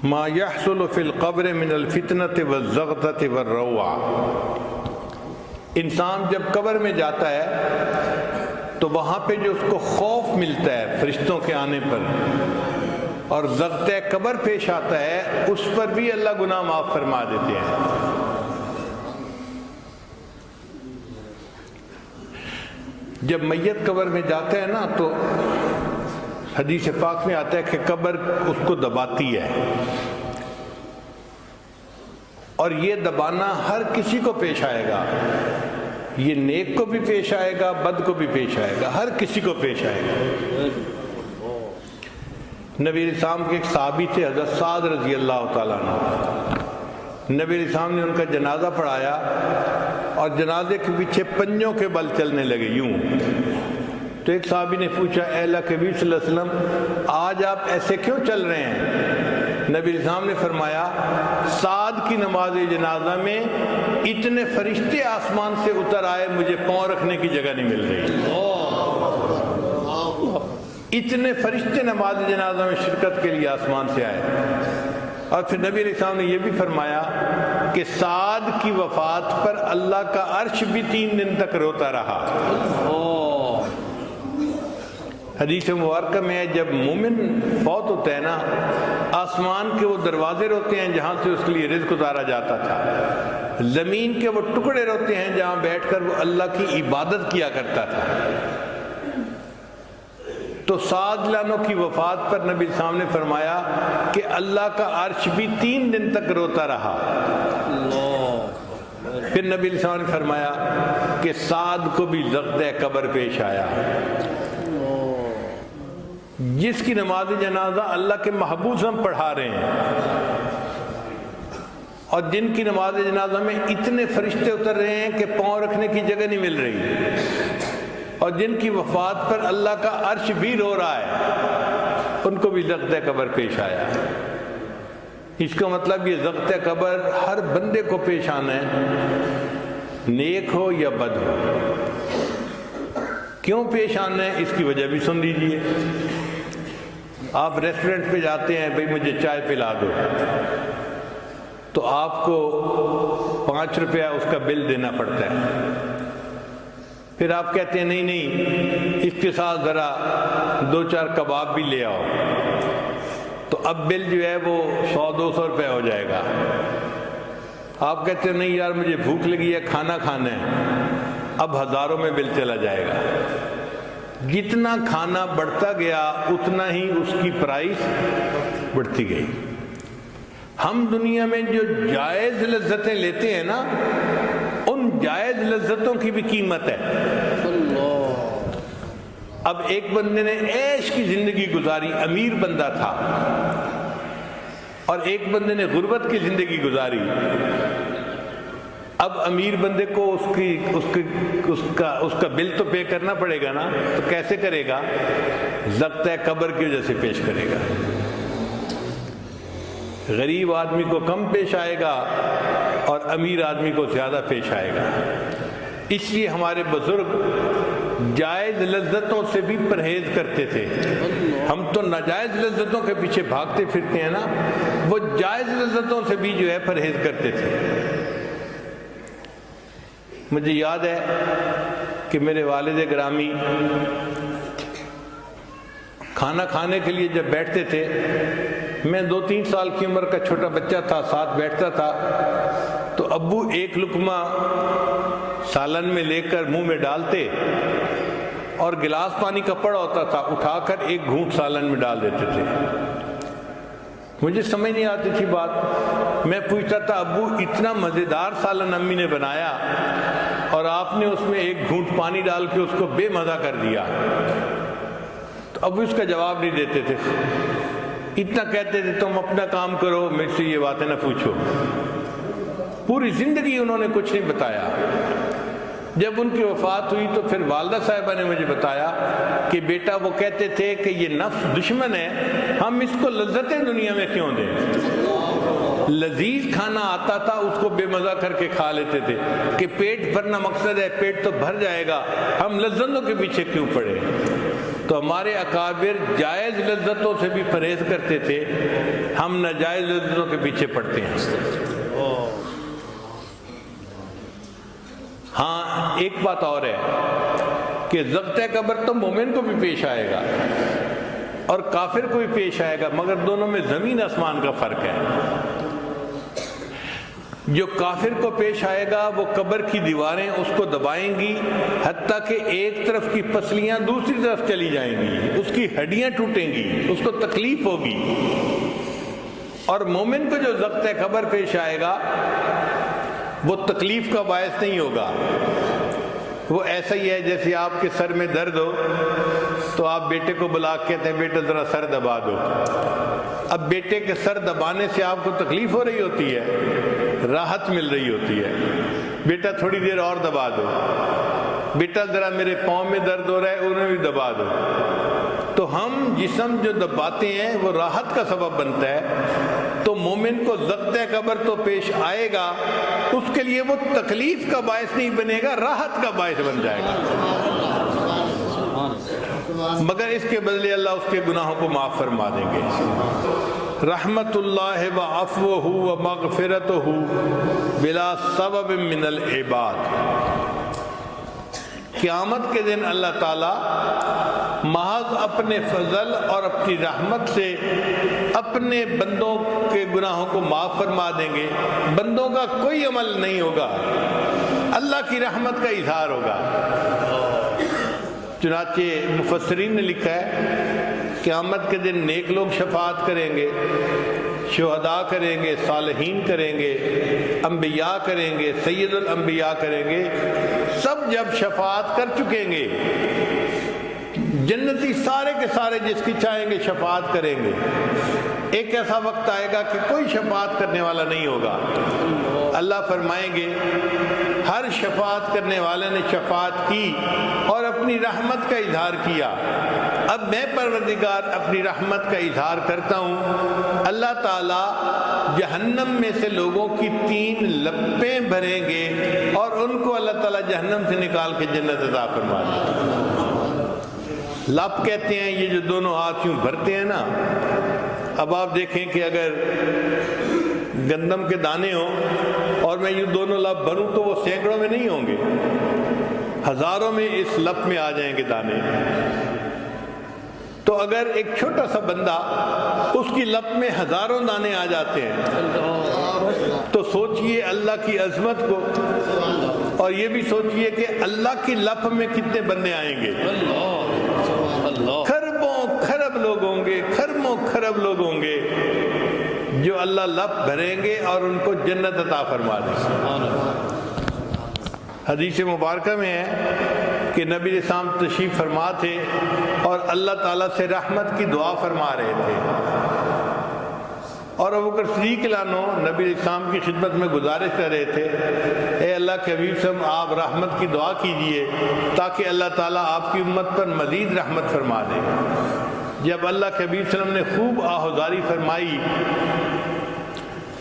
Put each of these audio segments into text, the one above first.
ما يحصل في القبر من الفتنة والزغطة والروع۔ انسان جب قبر میں جاتا ہے تو وہاں پہ جو اس کو خوف ملتا ہے فرشتوں کے آنے پر، اور زغطۂ قبر پیش آتا ہے، اس پر بھی اللہ گناہ معاف فرما دیتے ہیں۔ جب میت قبر میں جاتا ہے نا تو حدیث پاک میں آتا ہے کہ قبر اس کو دباتی ہے، اور یہ دبانا ہر کسی کو پیش آئے گا، یہ نیک کو بھی پیش آئے گا، بد کو بھی پیش آئے گا، ہر کسی کو پیش آئے گا۔ نبی علیہ السلام کے ایک صحابی تھے حضرت سعد رضی اللہ تعالیٰ عنہ، نبی علیہ السلام نے ان کا جنازہ پڑھایا اور جنازے کے پیچھے پنجوں کے بل چلنے لگے یوں۔ تو ایک صحابی نے پوچھا، اے اللہ کے نبی صلی اللہ علیہ وسلم آج آپ ایسے کیوں چل رہے ہیں؟ نبی علیہ السلام نے فرمایا، سعد کی نماز جنازہ میں اتنے فرشتے آسمان سے اتر آئے، مجھے پاؤں رکھنے کی جگہ نہیں مل رہی۔ اتنے فرشتے نماز جنازہ میں شرکت کے لیے آسمان سے آئے۔ اور پھر نبی علیہ السلام نے یہ بھی فرمایا کہ سعد کی وفات پر اللہ کا عرش بھی 3 دن تک روتا رہا۔ حدیث مبارکہ میں ہے جب مومن فوت ہوتا ہے نا، آسمان کے وہ دروازے روتے ہیں جہاں سے اس کے لیے رزق اتارا جاتا تھا، زمین کے وہ ٹکڑے روتے ہیں جہاں بیٹھ کر وہ اللہ کی عبادت کیا کرتا تھا۔ تو سعد لانو کی وفات پر نبی صاحب نے فرمایا کہ اللہ کا عرش بھی 3 دن تک روتا رہا۔ پھر نبی صاحب نے فرمایا کہ سعد کو بھی زغطۂ قبر پیش آیا۔ جس کی نماز جنازہ اللہ کے محبوب ہم پڑھا رہے ہیں، اور جن کی نماز جنازہ میں اتنے فرشتے اتر رہے ہیں کہ پاؤں رکھنے کی جگہ نہیں مل رہی، اور جن کی وفات پر اللہ کا عرش بھی رو رہا ہے، ان کو بھی زغطۂ قبر پیش آیا۔ اس کا مطلب یہ زغطۂ قبر ہر بندے کو پیش آنا ہے، نیک ہو یا بد ہو۔ کیوں پیش آنا ہے اس کی وجہ بھی سن لیجئے۔ آپ ریسٹورنٹ پہ جاتے ہیں، بھئی مجھے چائے پلا دو، تو آپ کو 5 روپیہ اس کا بل دینا پڑتا ہے۔ پھر آپ کہتے ہیں نہیں اس کے ساتھ ذرا 2-4 کباب بھی لے آؤ، تو اب بل جو ہے وہ 100-200 روپے ہو جائے گا۔ آپ کہتے ہیں نہیں یار مجھے بھوک لگی ہے، کھانا کھانا ہے، اب ہزاروں میں بل چلا جائے گا۔ جتنا کھانا بڑھتا گیا اتنا ہی اس کی پرائس بڑھتی گئی۔ ہم دنیا میں جو جائز لذتیں لیتے ہیں نا، ان جائز لذتوں کی بھی قیمت ہے۔ اب ایک بندے نے عیش کی زندگی گزاری، امیر بندہ تھا، اور ایک بندے نے غربت کی زندگی گزاری۔ اب امیر بندے کو اس کا بل تو پے کرنا پڑے گا نا، تو کیسے کرے گا؟ زغطۂ قبر کی وجہ سے پیش کرے گا۔ غریب آدمی کو کم پیش آئے گا اور امیر آدمی کو زیادہ پیش آئے گا۔ اس لیے ہمارے بزرگ جائز لذتوں سے بھی پرہیز کرتے تھے۔ ہم تو ناجائز لذتوں کے پیچھے بھاگتے پھرتے ہیں نا، وہ جائز لذتوں سے بھی جو ہے پرہیز کرتے تھے۔ مجھے یاد ہے کہ میرے والد گرامی کھانا کھانے کے لیے جب بیٹھتے تھے، میں 2-3 سال کی عمر کا چھوٹا بچہ تھا، ساتھ بیٹھتا تھا، تو ابو ایک لقمہ سالن میں لے کر منہ میں ڈالتے، اور گلاس پانی کا پڑا ہوتا تھا، اٹھا کر ایک گھونٹ سالن میں ڈال دیتے تھے۔ مجھے سمجھ نہیں آتی تھی بات، میں پوچھتا تھا ابو اتنا مزیدار سالن امی نے بنایا اور آپ نے اس میں ایک گھونٹ پانی ڈال کے اس کو بے مزہ کر دیا۔ تو ابو اس کا جواب نہیں دیتے تھے، اتنا کہتے تھے تم اپنا کام کرو، میرے سے یہ باتیں نہ پوچھو۔ پوری زندگی انہوں نے کچھ نہیں بتایا۔ جب ان کی وفات ہوئی تو پھر والدہ صاحبہ نے مجھے بتایا کہ بیٹا وہ کہتے تھے کہ یہ نفس دشمن ہے، ہم اس کو لذتیں دنیا میں کیوں دیں؟ لذیذ کھانا آتا تھا اس کو بے مزہ کر کے کھا لیتے تھے کہ پیٹ بھرنا مقصد ہے، پیٹ تو بھر جائے گا، ہم لذتوں کے پیچھے کیوں پڑے؟ تو ہمارے اکابر جائز لذتوں سے بھی پرہیز کرتے تھے، ہم ناجائز لذتوں کے پیچھے پڑتے ہیں۔ ہاں ایک بات اور ہے کہ ضبط قبر تو مومن کو بھی پیش آئے گا اور کافر کو بھی پیش آئے گا، مگر دونوں میں زمین آسمان کا فرق ہے۔ جو کافر کو پیش آئے گا وہ قبر کی دیواریں اس کو دبائیں گی حتیٰ کہ ایک طرف کی پسلیاں دوسری طرف چلی جائیں گی، اس کی ہڈیاں ٹوٹیں گی، اس کو تکلیف ہوگی۔ اور مومن کو جو ضبط قبر پیش آئے گا وہ تکلیف کا باعث نہیں ہوگا، وہ ایسا ہی ہے جیسے آپ کے سر میں درد ہو تو آپ بیٹے کو بلا کے کہتے ہیں بیٹا ذرا سر دبا دو۔ اب بیٹے کے سر دبانے سے آپ کو تکلیف ہو رہی ہوتی ہے، راحت مل رہی ہوتی ہے، بیٹا تھوڑی دیر اور دبا دو، بیٹا ذرا میرے پاؤں میں درد ہو رہا ہے انہیں بھی دبا دو۔ تو ہم جسم جو دباتے ہیں وہ راحت کا سبب بنتا ہے، تو مومن کو ضبط قبر تو پیش آئے گا، اس کے لیے وہ تکلیف کا باعث نہیں بنے گا، راحت کا باعث بن جائے گا، مگر اس کے بدلے اللہ اس کے گناہوں کو معاف فرما دیں گے۔ رحمت اللہ و عفوہ و مغفرتہ بلا سبب من العباد۔ قیامت کے دن اللہ تعالی محض اپنے فضل اور اپنی رحمت سے اپنے بندوں کے گناہوں کو معاف فرما دیں گے۔ بندوں کا کوئی عمل نہیں ہوگا، اللہ کی رحمت کا اظہار ہوگا۔ چنانچہ مفسرین نے لکھا ہے قیامت کے دن نیک لوگ شفاعت کریں گے، شہداء کریں گے، صالحین کریں گے، انبیاء کریں گے، سید الانبیاء کریں گے، سب جب شفاعت کر چکیں گے، جنتی سارے کے سارے جس کی چاہیں گے شفاعت کریں گے، ایک ایسا وقت آئے گا کہ کوئی شفاعت کرنے والا نہیں ہوگا۔ اللہ فرمائیں گے ہر شفاعت کرنے والے نے شفاعت کی اور اپنی رحمت کا اظہار کیا، اب میں پروردگار اپنی رحمت کا اظہار کرتا ہوں۔ اللہ تعالیٰ جہنم میں سے لوگوں کی 3 لپیں بھریں گے اور ان کو اللہ تعالیٰ جہنم سے نکال کے جنت عطا فرما دیں گے۔ لپ کہتے ہیں یہ جو دونوں ہاتھ یوں بھرتے ہیں نا، اب آپ دیکھیں کہ اگر گندم کے دانے ہوں اور میں یوں دونوں لپ بھروں تو وہ سینکڑوں میں نہیں ہوں گے، ہزاروں میں اس لپ میں آ جائیں گے دانے۔ تو اگر ایک چھوٹا سا بندہ اس کی لپ میں ہزاروں دانے آ جاتے ہیں تو سوچئے اللہ کی عظمت کو، اور یہ بھی سوچئے کہ اللہ کی لپ میں کتنے بندے آئیں گے۔ خربوں خرب لوگ ہوں گے، خربوں خرب لوگ ہوں گے جو اللہ لپ بھریں گے اور ان کو جنت عطا فرما دیں گے۔ حدیث مبارکہ میں ہے کہ نبی علیہ السلام تشریف فرما تھے اور اللہ تعالیٰ سے رحمت کی دعا فرما رہے تھے، اور ابوبکر صدیق لانو نبی علیہ السلام کی خدمت میں گزارش کر رہے تھے، اے اللہ کے حبیب صلی اللہ علیہ وسلم آپ رحمت کی دعا کیجئے تاکہ اللہ تعالیٰ آپ کی امت پر مزید رحمت فرما دے۔ جب اللہ کے حبیب صلی اللہ علیہ وسلم نے خوب آہوزاری فرمائی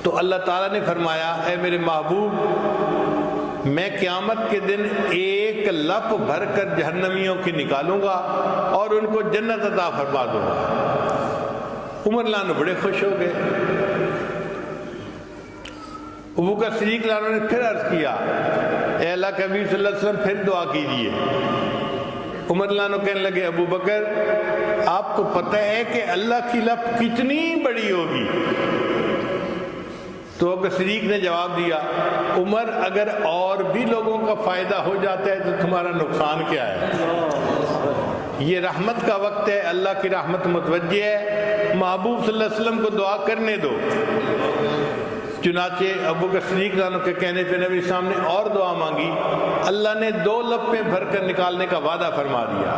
تو اللہ تعالیٰ نے فرمایا اے میرے محبوب، میں قیامت کے دن ایک لپ بھر کر جہنمیوں کی نکالوں گا اور ان کو جنت عطا فرما دوں گا۔ عمر لانو بڑے خوش ہو گئے۔ ابوبکر صدیق لانو نے پھر عرض کیا اے اللہ کے حبیب صلی اللہ علیہ وسلم پھر دعا کیجئے۔ عمر لانو کہنے لگے ابو بکر آپ کو پتہ ہے کہ اللہ کی لپ کتنی بڑی ہوگی؟ تو ابو صدیق نے جواب دیا عمر اگر اور بھی لوگوں کا فائدہ ہو جاتا ہے تو تمہارا نقصان کیا ہے؟ یہ رحمت کا وقت ہے، اللہ کی رحمت متوجہ ہے، محبوب صلی اللہ علیہ وسلم کو دعا کرنے دو۔ چنانچہ ابوبکر صدیق عنہ کے کہنے پہ نبی السلام نے اور دعا مانگی، اللہ نے 2 لپیں بھر کر نکالنے کا وعدہ فرما دیا۔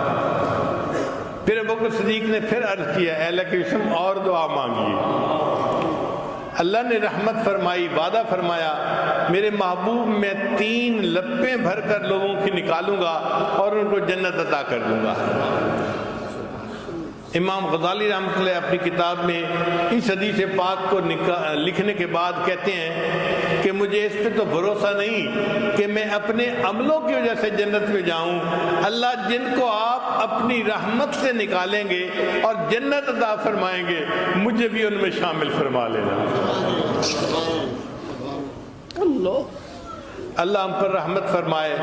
پھر ابوبکر صدیق نے پھر عرض کیا اے اللہ کے رسول اور دعا مانگیے۔ اللہ نے رحمت فرمائی، وعدہ فرمایا میرے محبوب میں 3 لپیں بھر کر لوگوں کی نکالوں گا اور ان کو جنت عطا کر دوں گا۔ امام غزالی رحمۃ اللہ اپنی کتاب میں اس حدیث پاک کو لکھنے کے بعد کہتے ہیں کہ مجھے اس پہ تو بھروسہ نہیں کہ میں اپنے عملوں کی وجہ سے جنت میں جاؤں، اللہ جن کو آپ اپنی رحمت سے نکالیں گے اور جنت عطا فرمائیں گے مجھے بھی ان میں شامل فرما لینا۔ اللہ ہم پر رحمت فرمائے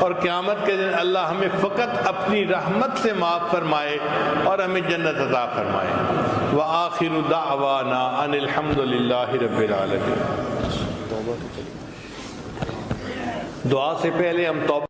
اور قیامت کے دن اللہ ہمیں فقط اپنی رحمت سے معاف فرمائے اور ہمیں جنت عطا فرمائے۔ وآخر دعوانا ان الحمد للہ رب العالمین۔ دعا سے پہلے ہم توبہ